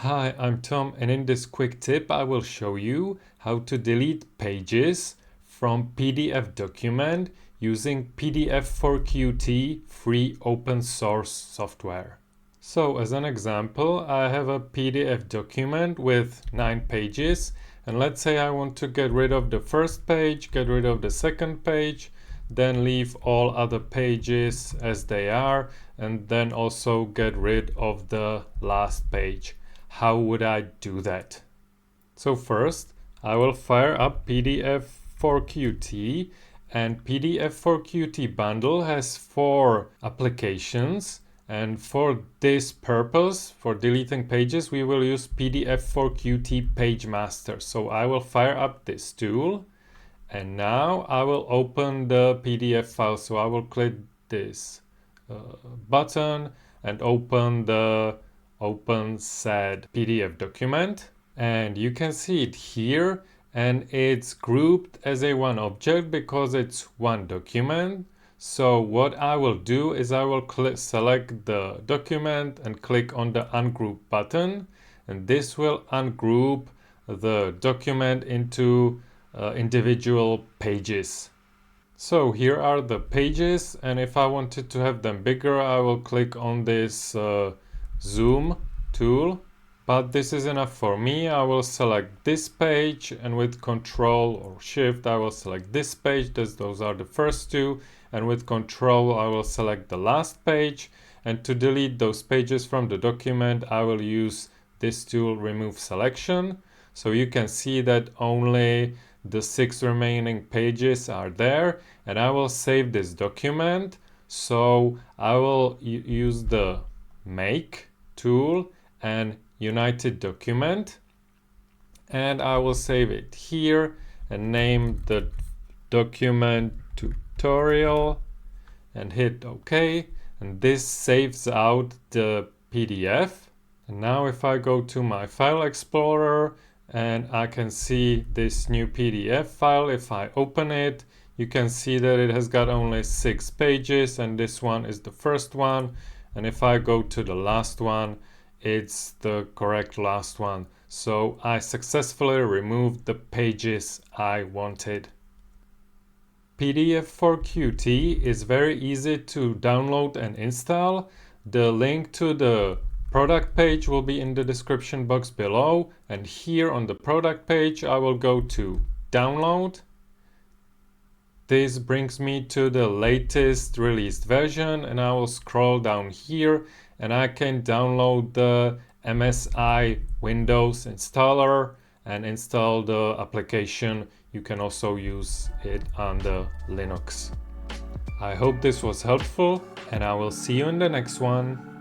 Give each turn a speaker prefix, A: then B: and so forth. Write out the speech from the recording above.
A: Hi, I'm Tom, and in this quick tip I will show you how to delete pages from PDF document using PDF4QT free open source software. So as an example, I have a PDF document with 9 pages, and let's say I want to get rid of the first page, get rid of the second page, then leave all other pages as they are, and then also get rid of the last page. How would I do that? So first, I will fire up PDF4QT, and PDF4QT bundle has 4 applications, and for this purpose, for deleting pages, we will use PDF4QT Page Master. So I will fire up this tool, and now I will open the PDF file. So I will click this button and open the open said PDF document, and you can see it here, and it's grouped as a one object because it's one document. So what I will do is I will select the document and click on the ungroup button, and this will ungroup the document into individual pages. So here are the pages, and if I wanted to have them bigger, I will click on this zoom tool, but this is enough for me. I will select this page, and with Control or Shift I will select this page. Those are the first two, and with Control I will select the last page, and to delete those pages from the document I will use this tool, Remove Selection. So you can see that only the 6 remaining pages are there, and I will save this document. So I will use the Make tool and United Document, and I will save it here and name the document tutorial and hit OK, and this saves out the PDF. And now if I go to my file explorer, and I can see this new PDF file, if I open it, you can see that it has got only 6 pages, and this one is the first one. And if I go to the last one, it's the correct last one. So I successfully removed the pages I wanted. PDF4QT is very easy to download and install. The link to the product page will be in the description box below, and here on the product page I will go to download. This brings me to the latest released version, and I will scroll down here and I can download the MSI Windows installer and install the application. You can also use it on the Linux. I hope this was helpful, and I will see you in the next one.